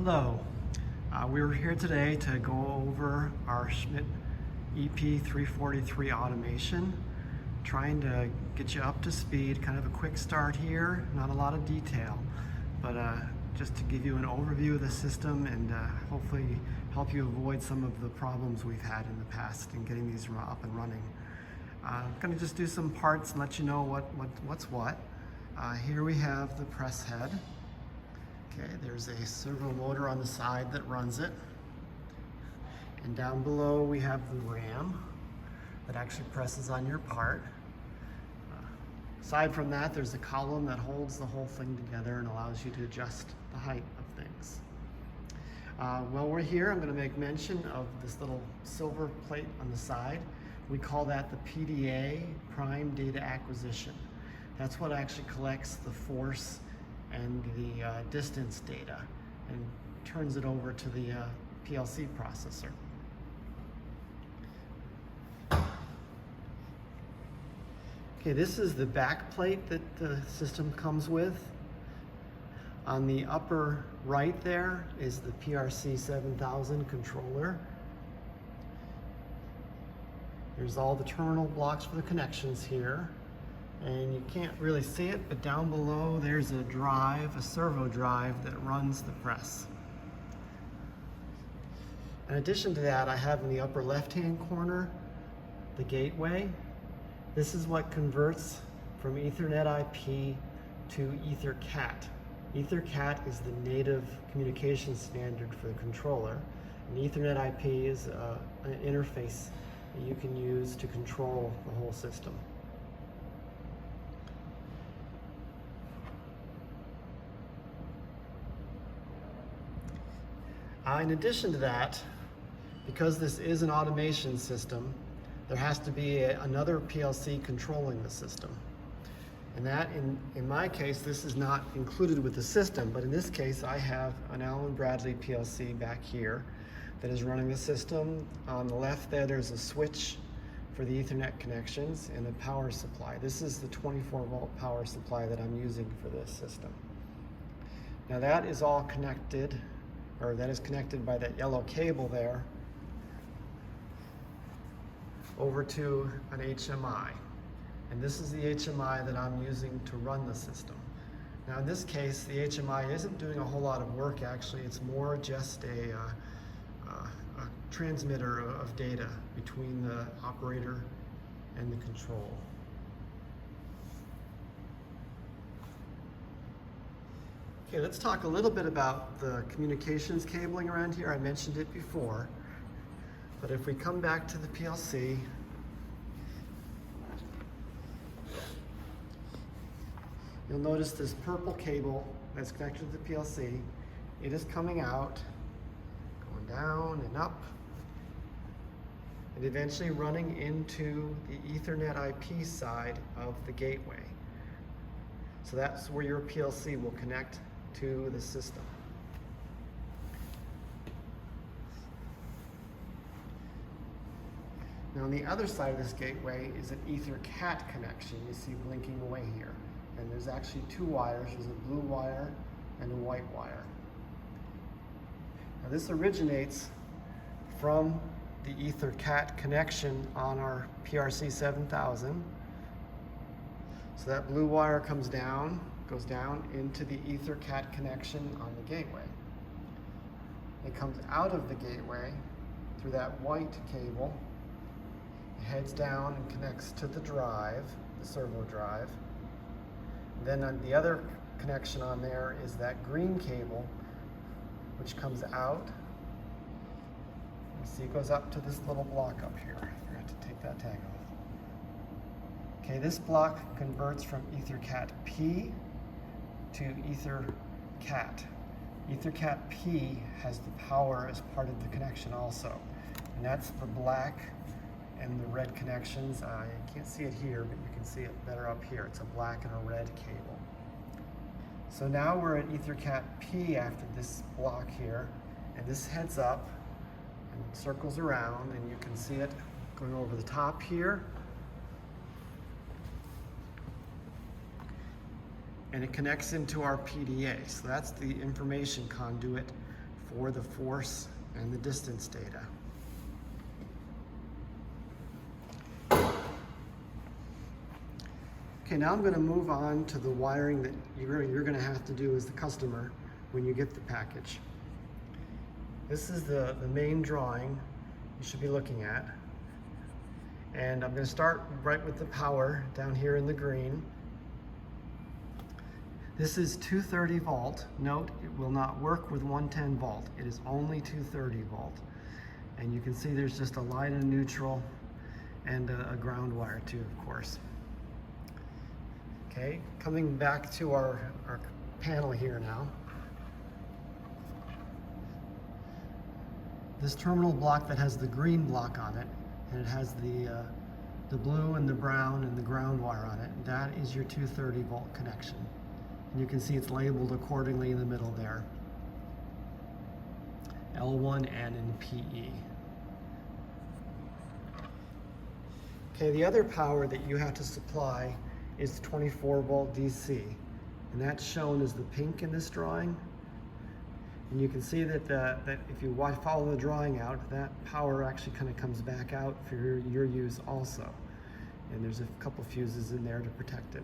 Hello, we're here today to go over our SCHMIDT EP343 automation, trying to get you up to speed, kind of a quick start here, not a lot of detail, but just to give you an overview of the system and hopefully help you avoid some of the problems we've had in the past in getting these up and running. I'm going to just do some parts and let you know what's what. Here we have the press head. Okay, there's a servo motor on the side that runs it. And down below we have the ram that actually presses on your part. Aside from that, there's a column that holds the whole thing together and allows you to adjust the height of things. While we're here, I'm going to make mention of this little silver plate on the side. We call that the PDA, Prime Data Acquisition. That's what actually collects the force and the distance data and turns it over to the PLC processor. Okay, this is the back plate that the system comes with. On the upper right there is the PRC7000 controller. There's all the terminal blocks for the connections here. And you can't really see it, but down below there's a drive, a servo drive that runs the press. In addition to that, I have in the upper left-hand corner the gateway. This is what converts from Ethernet IP to EtherCAT. EtherCAT is the native communication standard for the controller, and Ethernet IP is an interface that you can use to control the whole system. In addition to that, because this is an automation system, there has to be another PLC controlling the system. And that, in my case, this is not included with the system, but in this case I have an Allen Bradley PLC back here that is running the system. On the left there's a switch for the Ethernet connections and a power supply. This is the 24-volt power supply that I'm using for this system. Now that is all connected, or that is connected by that yellow cable there, over to an HMI. And this is the HMI that I'm using to run the system. Now in this case, the HMI isn't doing a whole lot of work actually. It's more just a transmitter of data between the operator and the control. Okay, let's talk a little bit about the communications cabling around here. I mentioned it before, but if we come back to the PLC, you'll notice this purple cable that's connected to the PLC. It is coming out, going down and up, and eventually running into the Ethernet IP side of the gateway. So that's where your PLC will connect to the system. Now on the other side of this gateway is an EtherCAT connection you see blinking away here. And there's actually two wires. There's a blue wire and a white wire. Now this originates from the EtherCAT connection on our PRC7000. So that blue wire comes down, goes down into the EtherCAT connection on the gateway. It comes out of the gateway through that white cable, it heads down and connects to the drive, the servo drive. Then on the other connection on there is that green cable, which comes out. You see it goes up to this little block up here. I forgot to take that tag off. Okay, this block converts from EtherCAT P to EtherCAT. EtherCAT P has the power as part of the connection also. And that's the black and the red connections. You can't see it here, but you can see it better up here. It's a black and a red cable. So now we're at EtherCAT P after this block here, and this heads up and circles around, and you can see it going over the top here. And it connects into our PDA. So that's the information conduit for the force and the distance data. Okay, now I'm going to move on to the wiring that you're going to have to do as the customer when you get the package. This is the main drawing you should be looking at. And I'm going to start right with the power down here in the green. This is 230 volt. Note, it will not work with 110 volt. It is only 230 volt. And you can see there's just a line and neutral and a ground wire too, of course. Okay, coming back to our panel here now. This terminal block that has the green block on it, and it has the blue and the brown and the ground wire on it, that is your 230 volt connection. And you can see it's labeled accordingly in the middle there. L1 and in PE. Okay, the other power that you have to supply is 24 volt DC, and that's shown as the pink in this drawing. And you can see that that if you follow the drawing out, that power actually kind of comes back out for your use also. And there's a couple fuses in there to protect it.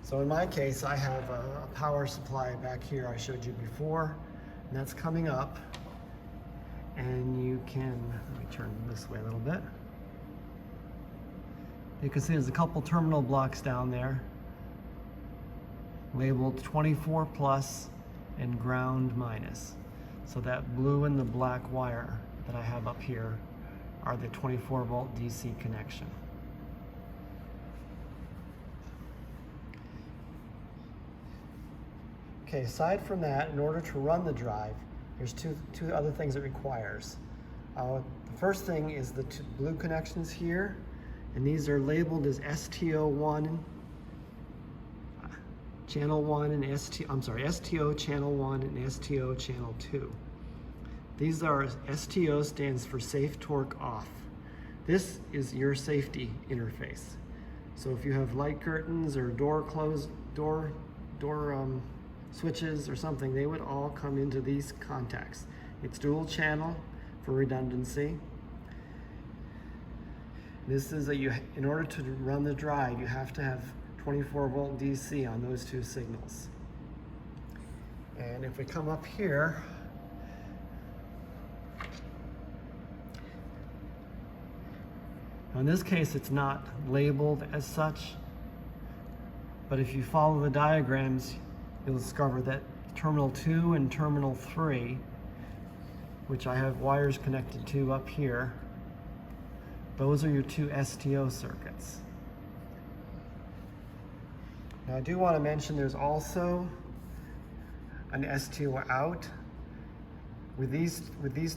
So in my case, I have a power supply back here I showed you before, and that's coming up. And you can, let me turn this way a little bit. You can see there's a couple terminal blocks down there labeled 24 plus and ground minus. So that blue and the black wire that I have up here are the 24 volt DC connection. Okay, aside from that, in order to run the drive, there's two other things it requires. The first thing is the blue connections here, and these are labeled as STO1 channel 1 and STO channel 1 and STO channel 2. These are, STO stands for safe torque off. This is your safety interface. So if you have light curtains or door switches or something, they would all come into these contacts. It's dual channel for redundancy. This is in order to run the drive, you have to have 24 volt DC on those two signals. And if we come up here, now in this case it's not labeled as such, but if you follow the diagrams, you'll discover that terminal 2 and terminal 3, which I have wires connected to up here, those are your two STO circuits. Now I do want to mention there's also an STO out. With these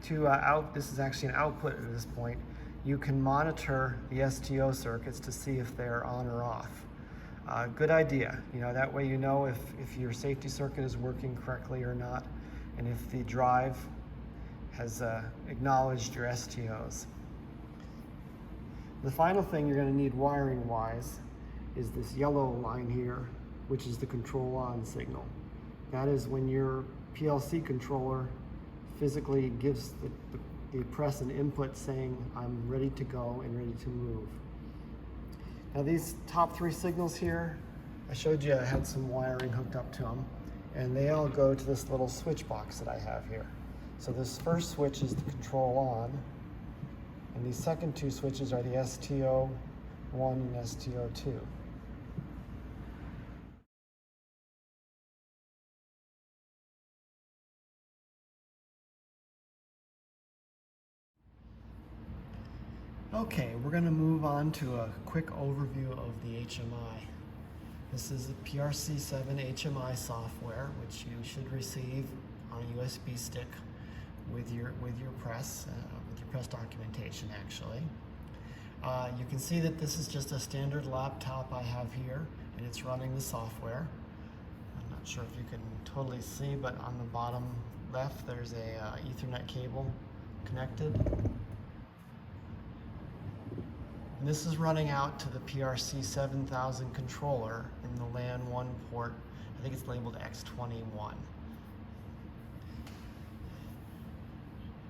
two out, this is actually an output at this point. You can monitor the STO circuits to see if they're on or off. Good idea. You know, that way you know if your safety circuit is working correctly or not, and if the drive has acknowledged your STOs. The final thing you're going to need wiring-wise is this yellow line here, which is the control on signal. That is when your PLC controller physically gives the press an input saying, I'm ready to go and ready to move. Now these top three signals here, I showed you I had some wiring hooked up to them, and they all go to this little switch box that I have here. So this first switch is the control on, and these second two switches are the STO1 and STO2. Okay, we're going to move on to a quick overview of the HMI. This is the PRC7 HMI software, which you should receive on a USB stick with your press, with your press documentation actually. You can see that this is just a standard laptop I have here, and it's running the software. I'm not sure if you can totally see, but on the bottom left there's a Ethernet cable connected. And this is running out to the PRC 7000 controller in the LAN 1 port. I think it's labeled X21.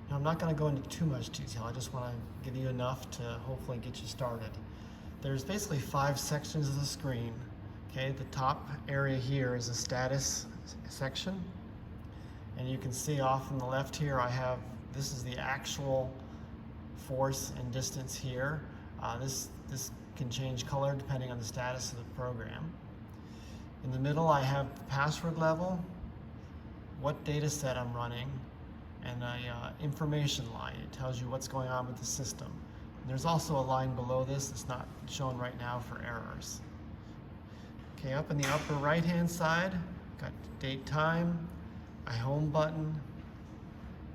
Now, I'm not going to go into too much detail. I just want to give you enough to hopefully get you started. There's basically 5 sections of the screen. Okay, the top area here is a status section. And you can see off on the left here, this is the actual force and distance here. This can change color depending on the status of the program. In the middle, I have the password level, what data set I'm running, and an information line. It tells you what's going on with the system. And there's also a line below this that's not shown right now for errors. Okay, up in the upper right-hand side, got date, time, a home button,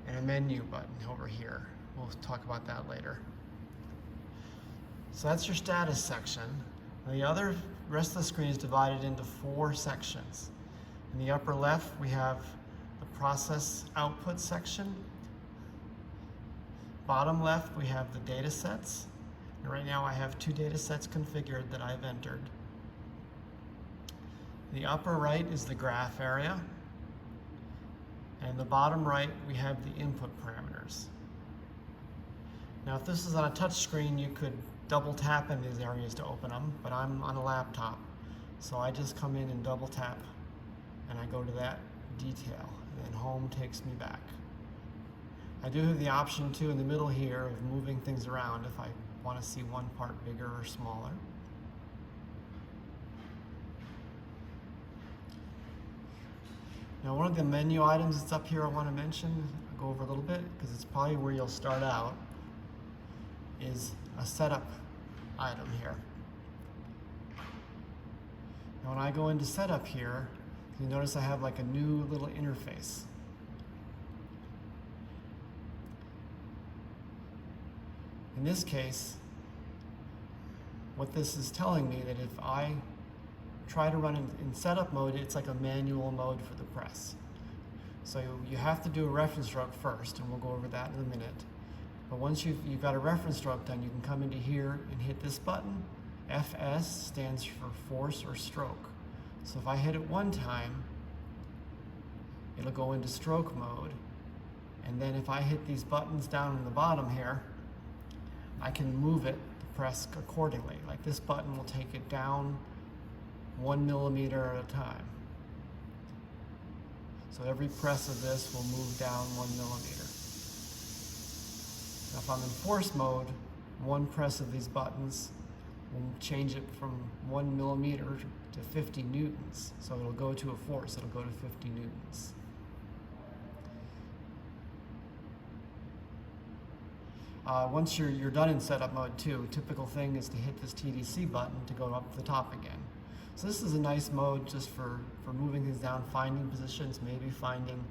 and a menu button over here. We'll talk about that later. So that's your status section. And the rest of the screen is divided into 4 sections. In the upper left, we have the process output section. Bottom left, we have the data sets. And right now I have 2 data sets configured that I've entered. In the upper right is the graph area. And in the bottom right, we have the input parameters. Now, if this is on a touch screen, you could double tap in these areas to open them, but I'm on a laptop. So I just come in and double tap, and I go to that detail, and then home takes me back. I do have the option too in the middle here of moving things around if I want to see one part bigger or smaller. Now, one of the menu items that's up here I want to mention, I'll go over a little bit because it's probably where you'll start out, is a setup item here. Now, when I go into setup here, you notice I have like a new little interface. In this case, what this is telling me that if I try to run in setup mode, it's like a manual mode for the press. So you have to do a reference stroke first, and we'll go over that in a minute. But once you've got a reference stroke done, you can come into here and hit this button. FS stands for force or stroke. So if I hit it one time, it'll go into stroke mode. And then if I hit these buttons down in the bottom here, I can move it, the press accordingly. Like this button will take it down 1 millimeter at a time. So every press of this will move down 1 millimeter. Now if I'm in force mode, one press of these buttons will change it from 1 millimeter to 50 newtons. So it'll go to a force, it'll go to 50 newtons. Once you're done in setup mode too, a typical thing is to hit this TDC button to go up to the top again. So this is a nice mode just for moving things down, finding positions, maybe finding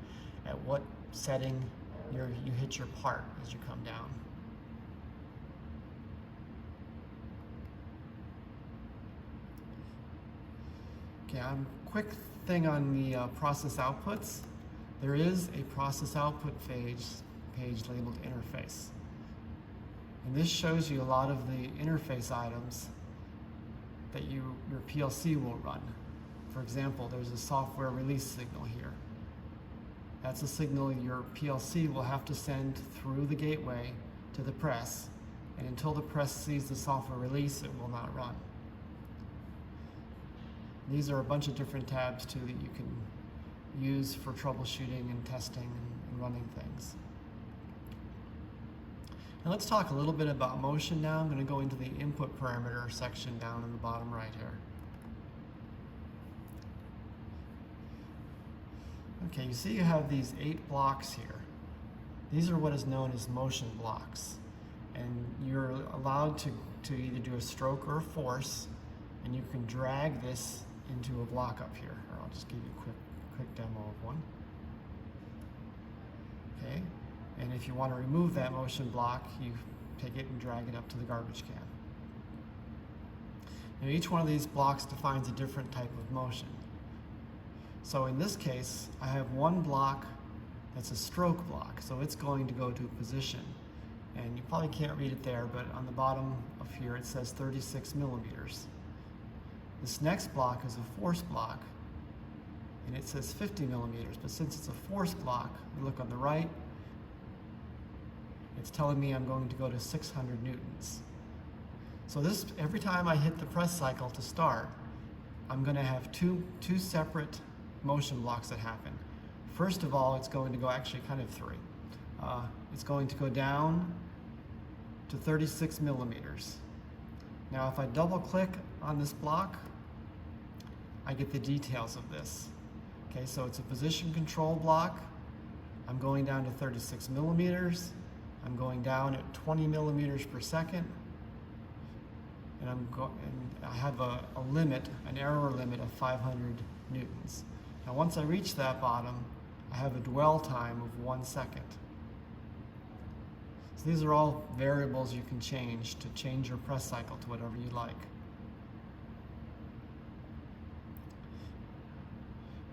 at what setting you hit your part as you come down. Okay, quick thing on the process outputs. There is a process output page labeled interface. And this shows you a lot of the interface items that your PLC will run. For example, there's a software release signal here. That's a signal your PLC will have to send through the gateway to the press, and until the press sees the software release, it will not run. These are a bunch of different tabs too that you can use for troubleshooting and testing and running things. Now let's talk a little bit about motion now. I'm going to go into the input parameter section down in the bottom right here. Okay, you see you have these 8 blocks here. These are what is known as motion blocks. And you're allowed to either do a stroke or a force, and you can drag this into a block up here. Or I'll just give you a quick demo of one. Okay. And if you want to remove that motion block, you take it and drag it up to the garbage can. Now each one of these blocks defines a different type of motion. So in this case, I have one block that's a stroke block, so it's going to go to a position. And you probably can't read it there, but on the bottom of here it says 36 millimeters. This next block is a force block, and it says 50 millimeters, but since it's a force block, we look on the right, it's telling me I'm going to go to 600 newtons. So this, every time I hit the press cycle to start, I'm going to have two separate motion blocks that happen. First of all, it's going to go, actually kind of three. It's going to go down to 36 millimeters. Now if I double click on this block, I get the details of this. Okay, so it's a position control block. I'm going down to 36 millimeters. I'm going down at 20 millimeters per second. And I have a limit, an error limit of 500 newtons. Now once I reach that bottom, I have a dwell time of 1 second. So these are all variables you can change to change your press cycle to whatever you like.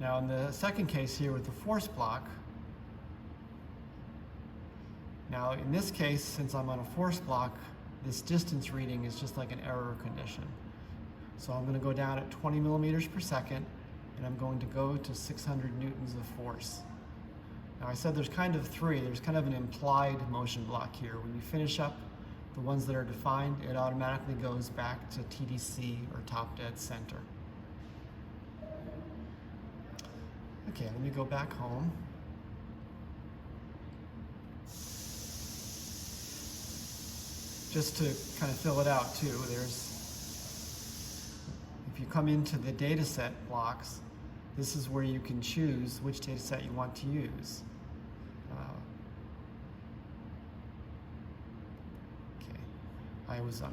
Now in the second case here with the force block, now in this case, since I'm on a force block, this distance reading is just like an error condition. So I'm going to go down at 20 millimeters per second, and I'm going to go to 600 newtons of force. Now I said there's kind of three. There's kind of an implied motion block here. When you finish up the ones that are defined, it automatically goes back to TDC or top dead center. Okay, let me go back home. Just to kind of fill it out too, if you come into the data set blocks, this is where you can choose which data set you want to use. Okay,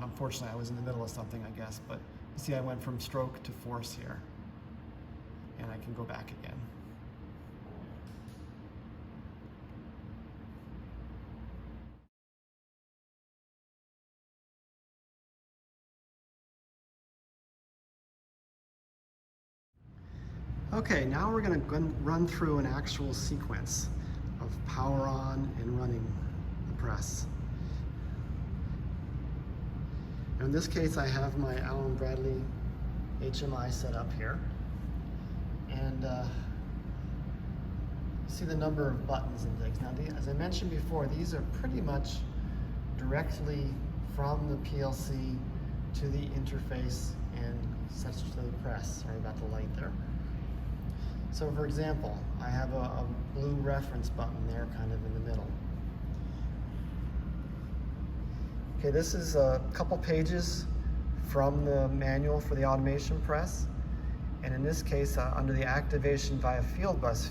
unfortunately I was in the middle of something, I guess, but you see I went from stroke to force here, and I can go back again. Okay, now we're going to run through an actual sequence of power on and running the press. In this case, I have my Allen Bradley HMI set up here. And see the number of buttons and things. Now, as I mentioned before, these are pretty much directly from the PLC to the interface and such to the press. Sorry about the light there. So for example, I have a blue reference button there kind of in the middle. Okay, this is a couple pages from the manual for the automation press. And in this case, under the activation via field bus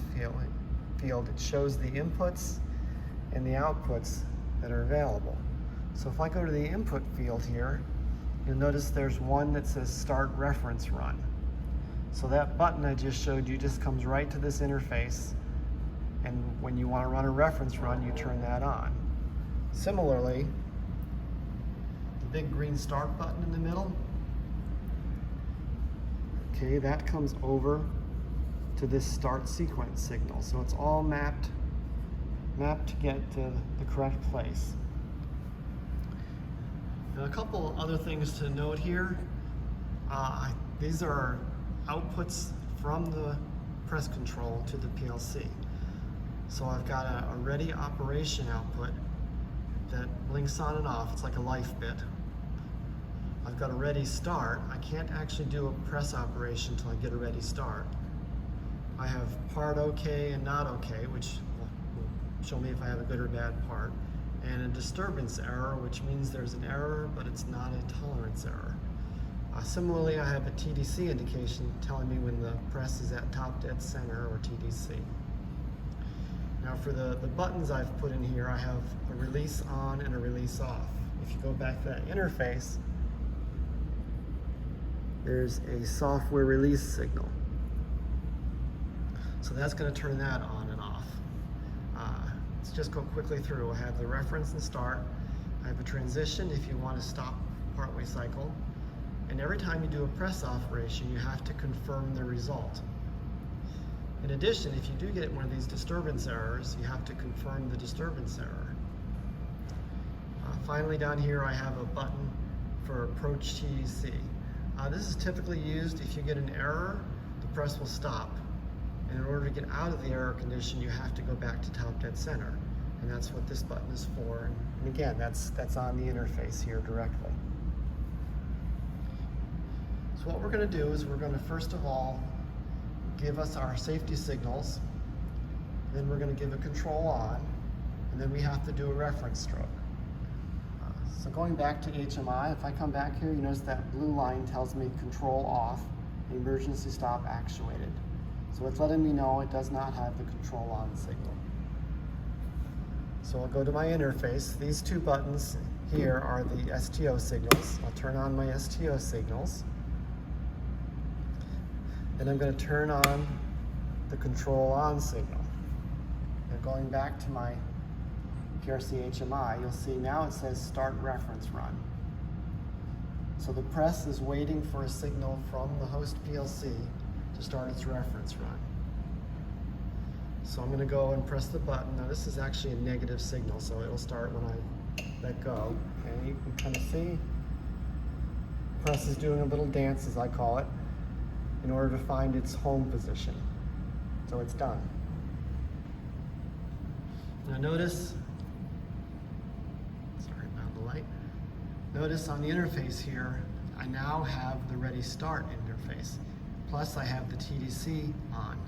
field, it shows the inputs and the outputs that are available. So if I go to the input field here, you'll notice there's one that says start reference run. So that button I just showed you just comes right to this interface, and when you want to run a reference run, you turn that on. Similarly, the big green start button in the middle, okay, that comes over to this start sequence signal. So it's all mapped to get to the correct place. Now a couple other things to note here. These are outputs from the press control to the PLC. So I've got a ready operation output that blinks on and off. It's like a life bit. I've got a ready start. I can't actually do a press operation until I get a ready start. I have part okay and not okay, which will show me if I have a good or bad part, and a disturbance error, which means there's an error, but it's not a tolerance error. Similarly, I have a TDC indication telling me when the press is at top dead center, or TDC. Now for the buttons I've put in here, I have a release on and a release off. If you go back to that interface, there's a software release signal. So that's going to turn that on and off. Let's just go quickly through. I have the reference and start. I have a transition if you want to stop partway cycle. And every time you do a press operation, you have to confirm the result. In addition, if you do get one of these disturbance errors, you have to confirm the disturbance error. Finally, down here I have a button for approach TDC. This is typically used if you get an error, the press will stop. And in order to get out of the error condition, you have to go back to top dead center. And that's what this button is for. And again, that's on the interface here directly. So what we're going to do is we're going to first of all give us our safety signals, then we're going to give a control on, and then we have to do a reference stroke. So going back to HMI, if I come back here, you notice that blue line tells me control off, emergency stop actuated. So it's letting me know it does not have the control on signal. So I'll go to my interface. These two buttons here are the STO signals. I'll turn on my STO signals. Then I'm going to turn on the control on signal. And going back to my PRCHMI, you'll see now it says start reference run. So the press is waiting for a signal from the host PLC to start its reference run. So I'm going to go and press the button. Now this is actually a negative signal, so it'll start when I let go. Okay, you can kind of see the press is doing a little dance, as I call it, in order to find its home position. So it's done. Now notice, sorry about the light. Notice on the interface here, I now have the ready start interface. Plus I have the TDC on.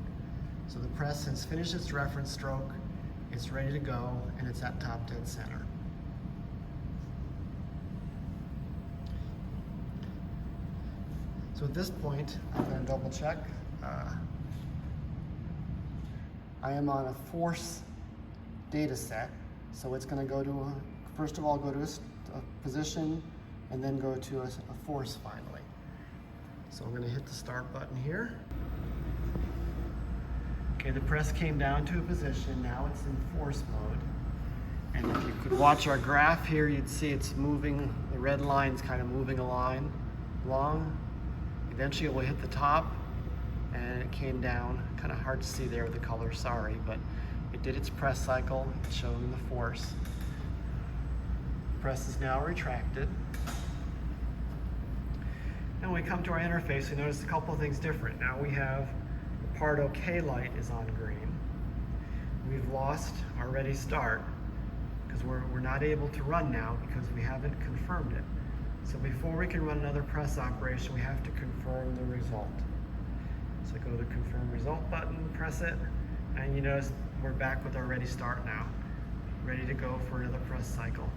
So the press has finished its reference stroke, it's ready to go, and it's at top dead center. So at this point, I'm going to double check. I am on a force data set, so it's going to go to, first of all, go to a position, and then go to a force finally. So I'm going to hit the start button here. Okay, the press came down to a position, now it's in force mode. And if you could watch our graph here, you'd see it's moving, the red line's kind of moving along. Eventually it will hit the top, and it came down. Kind of hard to see there with the color, sorry, but it did its press cycle, it's showing the force. The press is now retracted. And when we come to our interface, we notice a couple of things different. Now we have the part OK light is on green. We've lost our ready start because we're not able to run now because we haven't confirmed it. So before we can run another press operation, we have to confirm the result. So go to the confirm result button, press it, and you notice we're back with our ready start now, ready to go for another press cycle.